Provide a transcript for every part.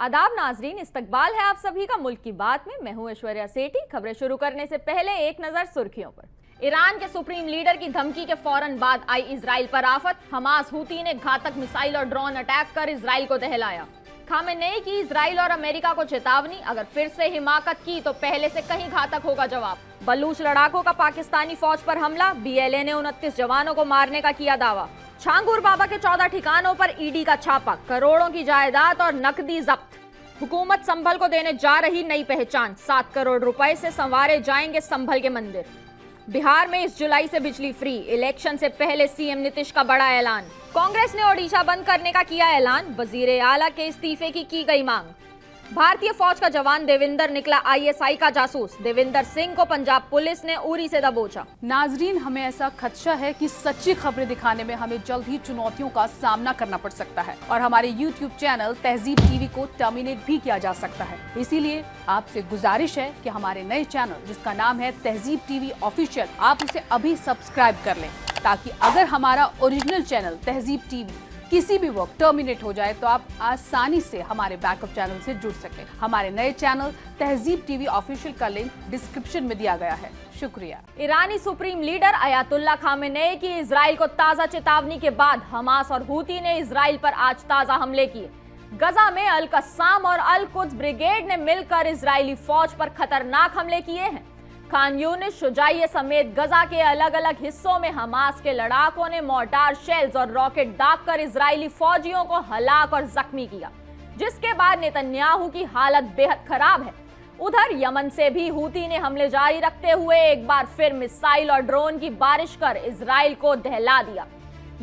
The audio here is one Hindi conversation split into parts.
आदाब नाजरीन, इस्तकबाल है आप सभी का मुल्क की बात में। मैं हूं ऐश्वर्या सेठी। खबरें शुरू करने से पहले एक नजर सुर्खियों पर। ईरान के सुप्रीम लीडर की धमकी के फौरन बाद आई इजराइल पर आफत। हमास हूती ने घातक मिसाइल और ड्रोन अटैक कर इजराइल को दहलाया। खामेनेई की इजराइल और अमेरिका को चेतावनी, अगर फिर से हिमाकत की तो पहले से कहीं घातक होगा जवाब। बलूच लड़ाकों का पाकिस्तानी फौज पर हमला, बीएलए ने 29 जवानों को मारने का किया दावा। छांगूर बाबा के 14 ठिकानों पर ईडी का छापा, करोड़ों की जायदाद और नकदी जब्त। हुकूमत संभल को देने जा रही नई पहचान, 7 करोड़ रुपए से संवारे जाएंगे संभल के मंदिर। बिहार में इस जुलाई से बिजली फ्री, इलेक्शन से पहले सीएम नीतीश का बड़ा ऐलान। कांग्रेस ने ओडिशा बंद करने का किया ऐलान, वजीर आला के इस्तीफे की गई मांग। भारतीय फौज का जवान देविंदर निकला आईएसआई का जासूस, देविंदर सिंह को पंजाब पुलिस ने उरी से दबोचा। नाजरीन, हमें ऐसा खदशा है कि सच्ची खबरें दिखाने में हमें जल्द ही चुनौतियों का सामना करना पड़ सकता है और हमारे YouTube चैनल तहजीब टीवी को टर्मिनेट भी किया जा सकता है। इसीलिए आपसे गुजारिश है कि हमारे नए चैनल जिसका नाम है तहजीब टीवी ऑफिशियल, आप उसे अभी सब्सक्राइब कर लें, ताकि अगर हमारा ओरिजिनल चैनल तहजीब टीवी किसी भी वक्त टर्मिनेट हो जाए तो आप आसानी से हमारे बैकअप चैनल से जुड़ सकें। हमारे नए चैनल तहजीब टीवी ऑफिशियल का लिंक डिस्क्रिप्शन में दिया गया है। शुक्रिया। ईरानी सुप्रीम लीडर अयातुल्ला खामेनेई की इजराइल को ताजा चेतावनी के बाद हमास और हूती ने इजराइल पर आज ताजा हमले किए। गजा में अल कस्साम और अल कुद्स ब्रिगेड ने मिलकर इजरायली फौज पर खतरनाक हमले किए हैं। खान यूनिस, शुजाइया समेत गजा के अलग अलग हिस्सों में हमास के लड़ाकों ने मोर्टार शेल्स और रॉकेट दागकर इजरायली फौजियों को हलाक और जख्मी किया, जिसके बाद नेतन्याहू की हालत बेहद खराब है। उधर यमन से भी हूती ने हमले जारी रखते हुए एक बार फिर मिसाइल और ड्रोन की बारिश कर इजराइल को दहला दिया।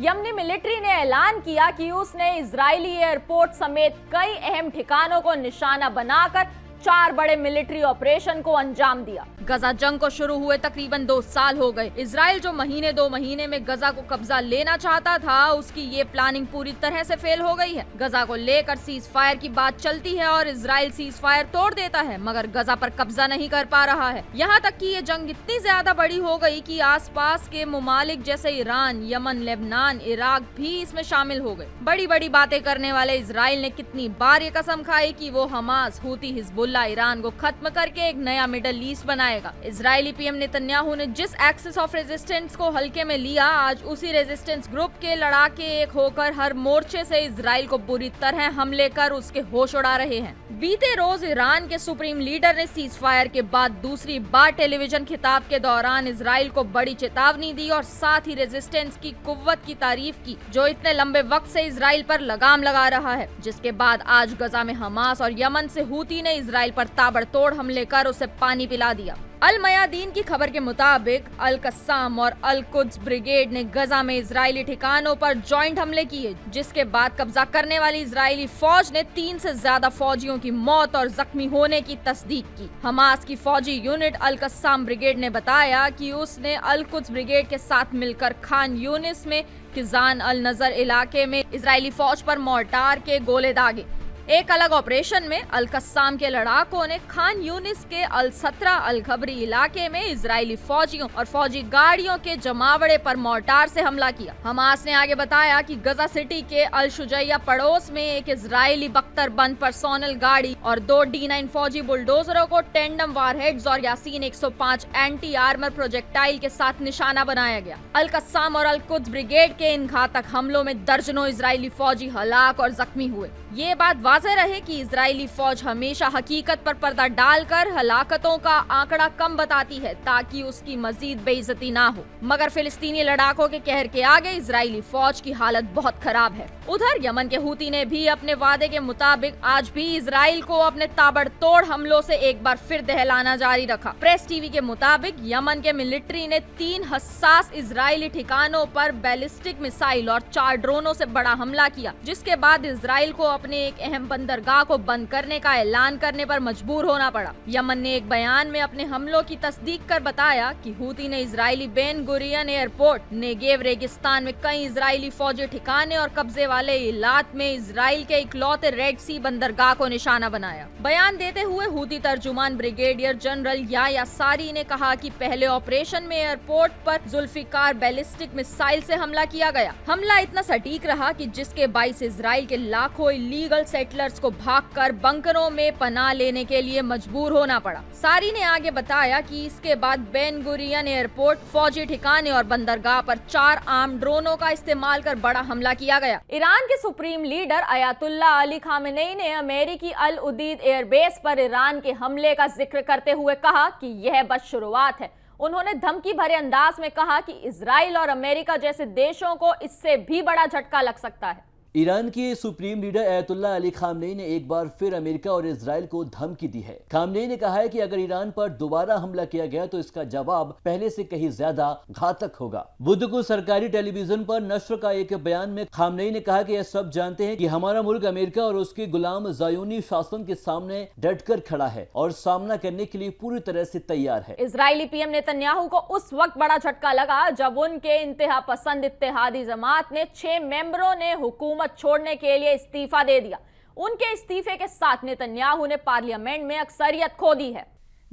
यमनी मिलिट्री ने ऐलान किया कि उसने इजरायली एयरपोर्ट समेत कई अहम ठिकानों को निशाना बनाकर 4 बड़े मिलिट्री ऑपरेशन को अंजाम दिया। गजा जंग को शुरू हुए तकरीबन 2 साल हो गए। इजराइल जो 2 महीने में गजा को कब्जा लेना चाहता था, उसकी ये प्लानिंग पूरी तरह से फेल हो गई है। गजा को लेकर सीज फायर की बात चलती है और इजराइल सीज फायर तोड़ देता है, मगर गजा पर कब्जा नहीं कर पा रहा है। यहाँ तक कि ये जंग इतनी ज्यादा बड़ी हो गई कि आसपास के मुमालिक जैसे ईरान, यमन, लेबनान, इराक भी इसमें शामिल हो गए। बड़ी बड़ी बातें करने वाले इजराइल ने कितनी बार ये कसम खाई कि वो हमास, हूती, हिजबुल्लाह, ईरान को खत्म करके एक नया मिडल ईस्ट बनाएगा। इजरायली पीएम नेतन्याहू ने जिस एक्सिस ऑफ रेजिस्टेंस को हल्के में लिया, आज उसी रेजिस्टेंस ग्रुप के लड़ाके एक होकर हर मोर्चे से इजराइल को बुरी तरह हमले कर उसके होश उड़ा रहे हैं। बीते रोज ईरान के सुप्रीम लीडर ने सीज फायर के बाद दूसरी बार टेलीविजन खिताब के दौरान इजराइल को बड़ी चेतावनी दी और साथ ही रेजिस्टेंस की कुव्वत की तारीफ की, जो इतने लंबे वक्त से इजराइल पर लगाम लगा रहा है। जिसके बाद आज गजा में हमास और यमन से हूती ने इजराइल पर ताबड़तोड़ हमले कर उसे पानी पिला दिया। अल मयादीन की खबर के मुताबिक अल कस्साम और अल कुद्स ब्रिगेड ने गजा में इजरायली ठिकानों पर जॉइंट हमले किए, जिसके बाद कब्जा करने वाली इजरायली फौज ने 3 से ज्यादा फौजियों की मौत और जख्मी होने की तस्दीक की। हमास की फौजी यूनिट अल कस्साम ब्रिगेड ने बताया कि उसने अल कुद्स ब्रिगेड के साथ मिलकर खान यूनिस में किजान अल नजर इलाके में इजरायली फौज पर मोर्टार के गोले दागे। एक अलग ऑपरेशन में अल कस्साम के लड़ाकों ने खान यूनिस के अल सत्रा अल खबरी इलाके में इजरायली फौजियों और फौजी गाड़ियों के जमावड़े पर मोर्टार से हमला किया। हमास ने आगे बताया कि गजा सिटी के अल शुजाइया पड़ोस में एक इजरायली बख्तरबंद पर्सोनल गाड़ी और 2 D9 फौजी बुलडोजरों को टेंडम वारहेड्स और यासीन 105 एंटी आर्मर प्रोजेक्टाइल के साथ निशाना बनाया गया। अल कस्साम और अल कुद्स ब्रिगेड के इन घातक हमलों में दर्जनों इजरायली फौजी हलाक और जख्मी हुए। ये बात वाज़ेह रहे कि इजरायली फौज हमेशा हकीकत पर पर्दा डालकर हलाकतों का आंकड़ा कम बताती है ताकि उसकी मजीद बेइज्जती ना हो, मगर फिलिस्तीनी लड़ाकों के कहर के आगे इजरायली फौज की हालत बहुत खराब है। उधर यमन के हूती ने भी अपने वादे के मुताबिक आज भी इजराइल को अपने ताबड़तोड़ हमलों से एक बार फिर दहलाना जारी रखा। प्रेस टीवी के मुताबिक यमन के मिलिट्री ने 3 हसास इजरायली ठिकानों पर बैलिस्टिक मिसाइल और 4 ड्रोनों से बड़ा हमला किया, जिसके बाद इजराइल को अपने एक अहम बंदरगाह को बंद करने का ऐलान करने पर मजबूर होना पड़ा। यमन ने एक बयान में अपने हमलों की तस्दीक कर बताया कि हूती ने Israeli Ben Gurion airport, Negev रेगिस्तान में कई इजरायली फौजी ठिकाने और कब्जे वाले इलाक में इजराइल के इकलौते रेड सी बंदरगाह को निशाना बनाया। बयान देते हुए हूती तर्जुमान ब्रिगेडियर जनरल याया सारी ने कहा कि पहले ऑपरेशन में एयरपोर्ट पर जुल्फिकार बैलिस्टिक मिसाइल से हमला किया गया। हमला इतना सटीक रहा कि जिसके बाइस इजराइल के लाखों इलीगल सेटलर सेटलर्स को भागकर बंकरों में पनाह लेने के लिए मजबूर होना पड़ा। सारी ने आगे बताया कि इसके बाद बेन गुरियन एयरपोर्ट, फौजी ठिकाने और बंदरगाह पर 4 आर्म ड्रोनों का इस्तेमाल कर बड़ा हमला किया गया। ईरान के supreme leader Ayatollah Ali Khamenei ने अमेरिकी अल उदीद एयरबेस पर ईरान के हमले का जिक्र करते हुए कहा कि यह बस शुरुआत है। उन्होंने धमकी भरे अंदाज में कहा कि इजराइल और अमेरिका जैसे देशों को इससे भी बड़ा झटका लग सकता है। ईरान के सुप्रीम लीडर अयतुल्ला अली खामनेई ने एक बार फिर अमेरिका और इजराइल को धमकी दी है। खामनेई ने कहा है कि अगर ईरान पर दोबारा हमला किया गया तो इसका जवाब पहले से कहीं ज्यादा घातक होगा। बुध को सरकारी टेलीविजन पर नश्र का एक बयान में खामनेई ने कहा कि यह सब जानते हैं कि हमारा मुल्क अमेरिका और उसके गुलाम ज़ायोनी शासन के सामने डटकर खड़ा है और सामना करने के लिए पूरी तरह से तैयार है। इजरायली पीएम नेतन्याहू को उस वक्त बड़ा झटका लगा जब उनके इंतहा पसंद इत्तेहादी जमात ने 6 मेंबरों ने हुकूमत छोड़ने के लिए इस्तीफा दे दिया। उनके इस्तीफे के साथ नेतन्याहू ने पार्लियामेंट में अक्सरियत खो दी है।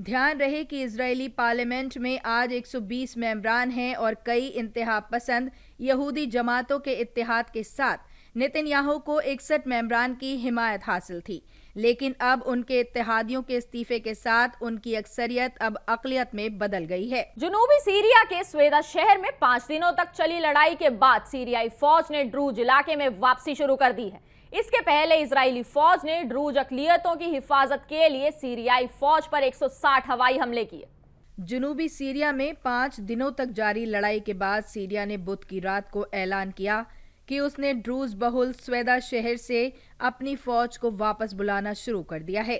ध्यान रहे कि इजरायली पार्लियामेंट में आज 120 मेंबरान हैं और कई इंतहा पसंद यहूदी जमातों के इत्तेहाद के साथ नेतन्याहू को 61 मेंबरान की हिमायत हासिल थी, लेकिन अब उनके इत्तेहादियों के इस्तीफे के साथ उनकी अक्सरियत अब अक़लियत में बदल गई है। जुनूबी सीरिया के स्वेदा शहर में 5 दिनों तक चली लड़ाई के बाद सीरियाई फौज ने ड्रूज इलाके में वापसी शुरू कर दी है। इसके पहले इजरायली फौज ने ड्रूज अक़लियतों की हिफाजत के लिए सीरियाई फौज पर 160 हवाई हमले किए। जुनूबी सीरिया में 5 दिनों तक जारी लड़ाई के बाद सीरिया ने बुध की रात को ऐलान किया कि उसने ड्रूज बहुल स्वेदा शहर से अपनी फौज को वापस बुलाना शुरू कर दिया है।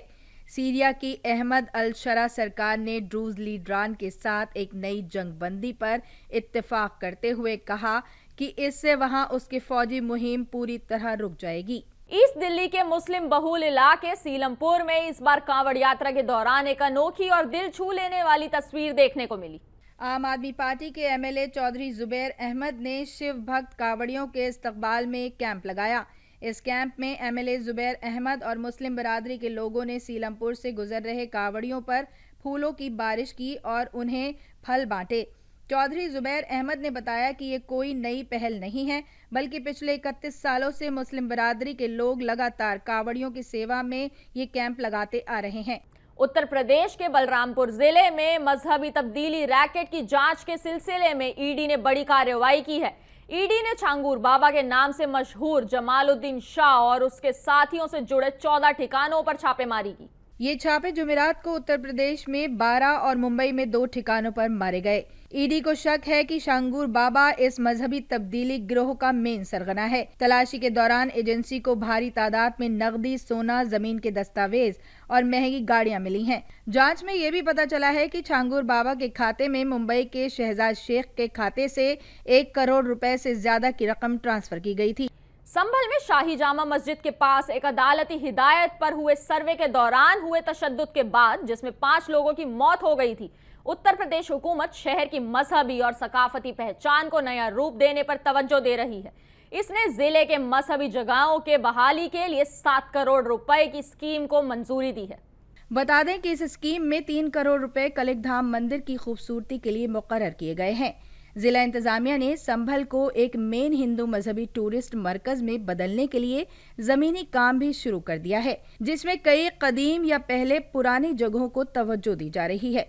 सीरिया की अहमद अल शरा सरकार ने ड्रूज लीडरान के साथ एक नई जंगबंदी पर इत्तेफाक करते हुए कहा कि इससे वहां उसकी फौजी मुहिम पूरी तरह रुक जाएगी। ईस्ट दिल्ली के मुस्लिम बहुल इलाके सीलमपुर में इस बार कांवड़ यात्रा के दौरान एक अनोखी और दिल छू लेने वाली तस्वीर देखने को मिली। आम आदमी पार्टी के एमएलए चौधरी जुबैर अहमद ने शिव भक्त कावड़ियों के इस्तकबाल में एक कैंप लगाया। इस कैंप में एमएलए जुबैर अहमद और मुस्लिम बरादरी के लोगों ने सीलमपुर से गुजर रहे कावड़ियों पर फूलों की बारिश की और उन्हें फल बांटे। चौधरी जुबैर अहमद ने बताया कि ये कोई नई पहल नहीं है, बल्कि पिछले 31 सालों से मुस्लिम बरादरी के लोग लगातार कावड़ियों की सेवा में ये कैंप लगाते आ रहे हैं। उत्तर प्रदेश के बलरामपुर जिले में मजहबी तब्दीली रैकेट की जांच के सिलसिले में ईडी ने बड़ी कार्रवाई की है। ईडी ने छांगूर बाबा के नाम से मशहूर जमालुद्दीन शाह और उसके साथियों से जुड़े 14 ठिकानों पर छापेमारी की। ये छापे जुमेरात को उत्तर प्रदेश में 12 और मुंबई में 2 ठिकानों पर मारे गए। ईडी को शक है कि शांगूर बाबा इस मजहबी तब्दीली गिरोह का मेन सरगना है। तलाशी के दौरान एजेंसी को भारी तादाद में नकदी, सोना, जमीन के दस्तावेज और महंगी गाड़ियां मिली हैं। जांच में ये भी पता चला है कि छांगूर बाबा के खाते में मुंबई के शहजाद शेख के खाते से 1 करोड़ रुपए से ज्यादा की रकम ट्रांसफर की गई थी। संभल में शाही जामा मस्जिद के पास एक अदालती हिदायत पर हुए सर्वे के दौरान हुए तशद्दुद के बाद, जिसमें 5 लोगों की मौत हो गई थी, उत्तर प्रदेश हुकूमत शहर की मजहबी और सकाफती पहचान को नया रूप देने पर तवज्जो दे रही है। इसने जिले के मजहबी जगहों के बहाली के लिए 7 करोड़ रुपए की स्कीम को मंजूरी दी है। बता दें कि इस स्कीम में 3 करोड़ रुपए कलिकधाम मंदिर की खूबसूरती के लिए मुकर्रर किए गए हैं। जिला इंतजामिया ने संभल को एक मेन हिंदू मजहबी टूरिस्ट मरकज में बदलने के लिए जमीनी काम भी शुरू कर दिया है, जिसमें कई कदीम या पहले पुरानी जगहों को तवज्जो दी जा रही है।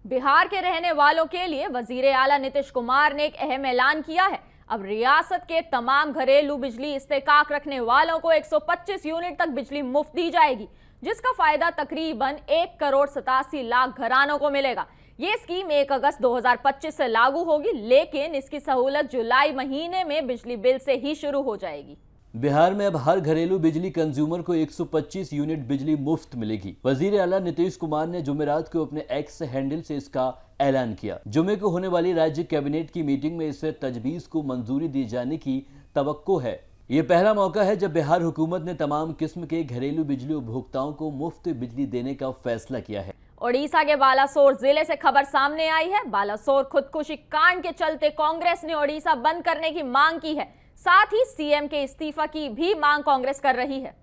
बिहार के रहने वालों के लिए वजीर आला नीतीश कुमार ने एक अहम ऐलान किया है। अब रियासत के तमाम घरेलू बिजली इस्तेकाक रखने वालों को 125 यूनिट तक बिजली मुफ्त दी जाएगी, जिसका फायदा तकरीबन 1 करोड़ 87 लाख घरानों को मिलेगा। ये स्कीम 1 अगस्त 2025 से लागू होगी, लेकिन इसकी सहूलत जुलाई महीने में बिजली बिल से ही शुरू हो जाएगी। बिहार में अब हर घरेलू बिजली कंज्यूमर को 125 यूनिट बिजली मुफ्त मिलेगी। वजीर आला नीतीश कुमार ने जुमेरात को अपने एक्स हैंडल से इसका ऐलान किया। जुमे को होने वाली राज्य कैबिनेट की मीटिंग में इस तजवीज को मंजूरी दिए जाने की तवक्को है। ये पहला मौका है जब बिहार हुकूमत ने तमाम किस्म के घरेलू बिजली उपभोक्ताओं को मुफ्त बिजली देने का फैसला किया है। ओडिशा के बालासोर जिले से खबर सामने आई है। बालासोर खुदकुशी कांड के चलते कांग्रेस ने ओडिशा बंद करने की मांग की है। साथ ही सीएम के इस्तीफा की भी मांग कांग्रेस कर रही है।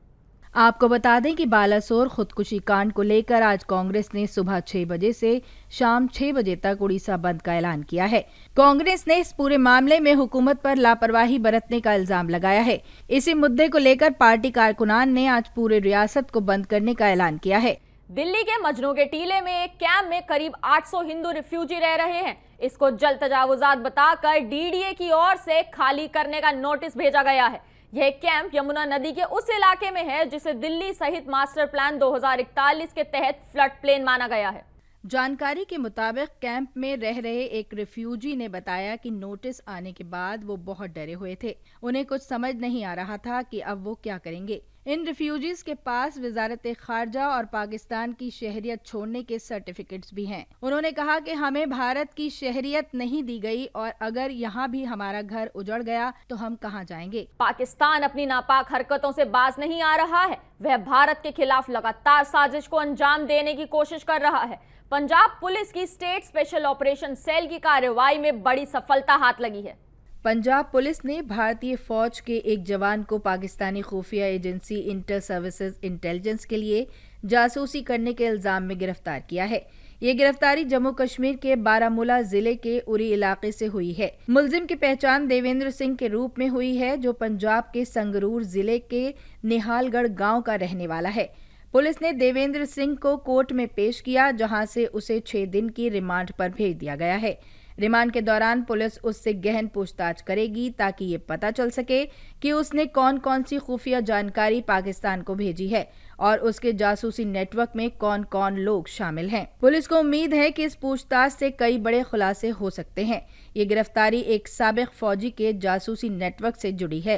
आपको बता दें कि बालासोर खुदकुशी कांड को लेकर आज कांग्रेस ने सुबह 6 बजे से शाम 6 बजे तक उड़ीसा बंद का ऐलान किया है। कांग्रेस ने इस पूरे मामले में हुकूमत पर लापरवाही बरतने का इल्जाम लगाया है। इसी मुद्दे को लेकर पार्टी कारकुनान ने आज पूरे रियासत को बंद करने का ऐलान किया है। दिल्ली के मजनू के टीले में एक कैंप में करीब 800 हिंदू रिफ्यूजी रह रहे हैं। इसको जल तजावुजात बताकर डीडीए की ओर से खाली करने का नोटिस भेजा गया है। यह कैंप यमुना नदी के उस इलाके में है जिसे दिल्ली सहित मास्टर प्लान 2041 के तहत फ्लड प्लेन माना गया है। जानकारी के मुताबिक कैंप में रह रहे एक रिफ्यूजी ने बताया कि नोटिस आने के बाद वो बहुत डरे हुए थे। उन्हें कुछ समझ नहीं आ रहा था कि अब वो क्या करेंगे। इन रिफ्यूजीज के पास वजारत खारजा और पाकिस्तान की शहरियत छोड़ने के सर्टिफिकेट्स भी हैं। उन्होंने कहा कि हमें भारत की शहरियत नहीं दी गई और अगर यहाँ भी हमारा घर उजड़ गया तो हम कहाँ जाएंगे। पाकिस्तान अपनी नापाक हरकतों से बाज नहीं आ रहा है। वह भारत के खिलाफ लगातार साजिश को अंजाम देने की कोशिश कर रहा है। पंजाब पुलिस की स्टेट स्पेशल ऑपरेशन सेल की कार्रवाई में बड़ी सफलता हाथ लगी है। पंजाब पुलिस ने भारतीय फौज के एक जवान को पाकिस्तानी खुफिया एजेंसी इंटर सर्विसेज इंटेलिजेंस के लिए जासूसी करने के इल्जाम में गिरफ्तार किया है। ये गिरफ्तारी जम्मू कश्मीर के बारामूला जिले के उरी इलाके से हुई है। मुलजिम की पहचान देवेंद्र सिंह के रूप में हुई है, जो पंजाब के संगरूर जिले के निहालगढ़ गाँव का रहने वाला है। पुलिस ने देवेंद्र सिंह को कोर्ट में पेश किया, जहां से उसे 6 दिन की रिमांड पर भेज दिया गया है। रिमांड के दौरान पुलिस उससे गहन पूछताछ करेगी ताकि ये पता चल सके कि उसने कौन कौन सी खुफिया जानकारी पाकिस्तान को भेजी है और उसके जासूसी नेटवर्क में कौन कौन लोग शामिल हैं। पुलिस को उम्मीद है कि इस पूछताछ से कई बड़े खुलासे हो सकते हैं। ये गिरफ्तारी एक साबिक फौजी के जासूसी नेटवर्क से जुड़ी है।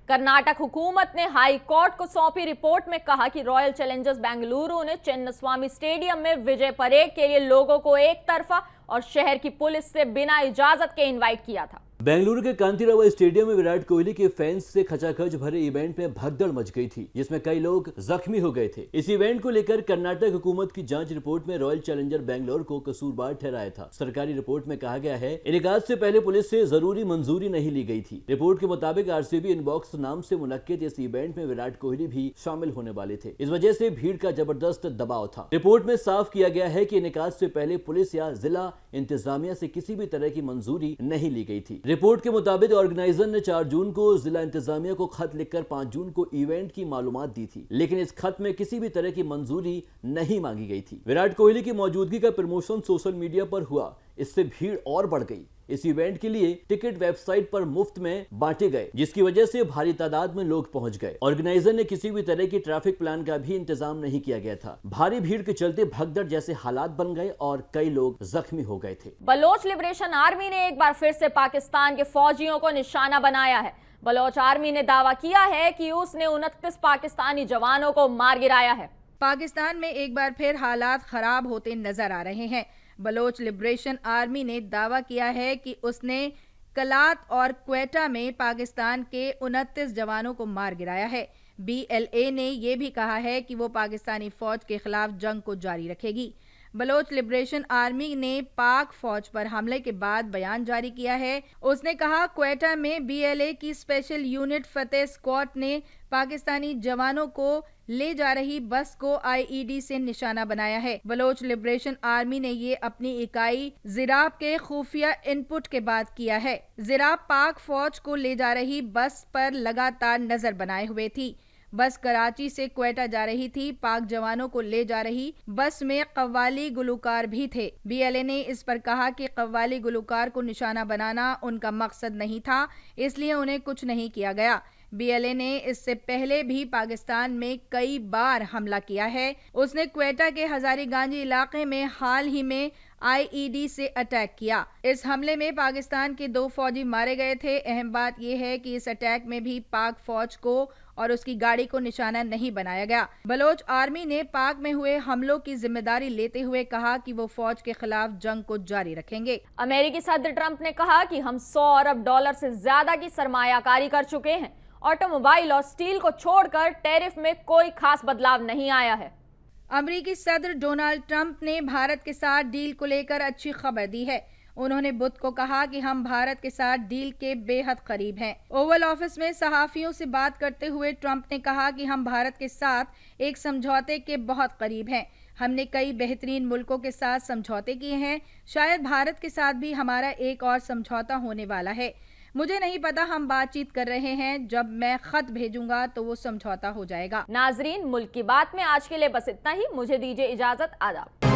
कर्नाटक हुकूमत ने हाई कोर्ट को सौंपी रिपोर्ट में कहा कि रॉयल चैलेंजर्स बेंगलुरु ने चिन्नस्वामी स्टेडियम में विजय परेड के लिए लोगों को एक तरफा और शहर की पुलिस से बिना इजाजत के इनवाइट किया था। बेंगलुरु के कांतिराव स्टेडियम में विराट कोहली के फैंस से खचाखच भरे इवेंट में भगदड़ मच गई थी, जिसमें कई लोग जख्मी हो गए थे। इस इवेंट को लेकर कर्नाटक हुकूमत की जांच रिपोर्ट में रॉयल चैलेंजर बेंगलुरु को कसूरवार ठहराया था। सरकारी रिपोर्ट में कहा गया है, इनेकाद से पहले पुलिस से जरूरी मंजूरी नहीं ली गई थी। रिपोर्ट के मुताबिक आरसीबी इनबॉक्स नाम से मुनक्किद इस इवेंट में विराट कोहली भी शामिल होने वाले थे। इस वजह से भीड़ का जबरदस्त दबाव था। रिपोर्ट में साफ किया गया है कि इनेकाद से पहले पुलिस या जिला इंतजामिया से किसी भी तरह की मंजूरी नहीं ली गई थी। रिपोर्ट के मुताबिक ऑर्गेनाइजर ने 4 जून को जिला इंतजामिया को खत लिखकर 5 जून को इवेंट की मालूमात दी थी, लेकिन इस खत में किसी भी तरह की मंजूरी नहीं मांगी गई थी। विराट कोहली की मौजूदगी का प्रमोशन सोशल मीडिया पर हुआ, इससे भीड़ और बढ़ गई। इस इवेंट के लिए टिकट वेबसाइट पर मुफ्त में बांटे गए, जिसकी वजह से भारी तादाद में लोग पहुंच गए। ऑर्गेनाइजर ने किसी भी तरह की ट्रैफिक प्लान का भी इंतजाम नहीं किया गया था। भारी भीड़ के चलते भगदड़ जैसे हालात बन गए और कई लोग जख्मी हो गए थे। बलोच लिबरेशन आर्मी ने एक बार फिर से पाकिस्तान के फौजियों को निशाना बनाया है। बलोच आर्मी ने दावा किया है कि उसने 29 पाकिस्तानी जवानों को मार गिराया है। पाकिस्तान में एक बार फिर हालात खराब होते नजर आ रहे हैं। बलोच लिबरेशन आर्मी ने दावा किया है कि उसने कलात और क्वेटा में पाकिस्तान के 29 जवानों को मार गिराया है। BLA ने यह भी कहा है कि वो पाकिस्तानी फौज के खिलाफ जंग को जारी रखेगी। बलोच लिबरेशन आर्मी ने पाक फौज पर हमले के बाद बयान जारी किया है। उसने कहा, क्वेटा में BLA की स्पेशल यूनिट फतेह स्क्वाड ने पाकिस्तानी जवानों को ले जा रही बस को IED से निशाना बनाया है। बलोच लिबरेशन आर्मी ने ये अपनी इकाई जिराब के खुफिया इनपुट के बाद किया है। जिराब पाक फौज को ले जा रही बस पर लगातार नजर बनाए हुए थी। बस कराची से क्वेटा जा रही थी। पाक जवानों को ले जा रही बस में कव्वाली गुलकार भी थे। BLA ने इस पर कहा कि कव्वाली गुलकार को निशाना बनाना उनका मकसद नहीं था, इसलिए उन्हें कुछ नहीं किया गया। BLA ने इससे पहले भी पाकिस्तान में कई बार हमला किया है। उसने क्वेटा के हजारीगांजी इलाके में हाल ही में IED से अटैक किया। इस हमले में पाकिस्तान के 2 फौजी मारे गए थे। अहम बात यह है कि इस अटैक में भी पाक फौज को और उसकी गाड़ी को निशाना नहीं बनाया गया। बलोच आर्मी ने पाक में हुए हमलों की जिम्मेदारी लेते हुए कहा कि वो फौज के खिलाफ जंग को जारी रखेंगे। अमेरिकी सदर ट्रंप ने कहा कि हम $100 अरब से ज्यादा की सरमायाकारी कर चुके हैं। ऑटोमोबाइल और स्टील को छोड़कर टैरिफ में कोई खास बदलाव नहीं आया है। अमेरिकी सदर डोनाल्ड ट्रंप ने भारत के साथ डील को लेकर अच्छी खबर दी है। उन्होंने बुध को कहा कि हम भारत के साथ डील के बेहद करीब हैं। ओवल ऑफिस में सहाफियों से बात करते हुए ट्रंप ने कहा कि हम भारत के साथ एक समझौते के बहुत करीब हैं। हमने कई बेहतरीन मुल्कों के साथ समझौते किए हैं। शायद भारत के साथ भी हमारा एक और समझौता होने वाला है। मुझे नहीं पता, हम बातचीत कर रहे हैं। जब मैं खत भेजूंगा तो वो समझौता हो जाएगा। नाजरीन, मुल्क की बात में आज के लिए बस इतना ही। मुझे दीजिए इजाजत। आदाब।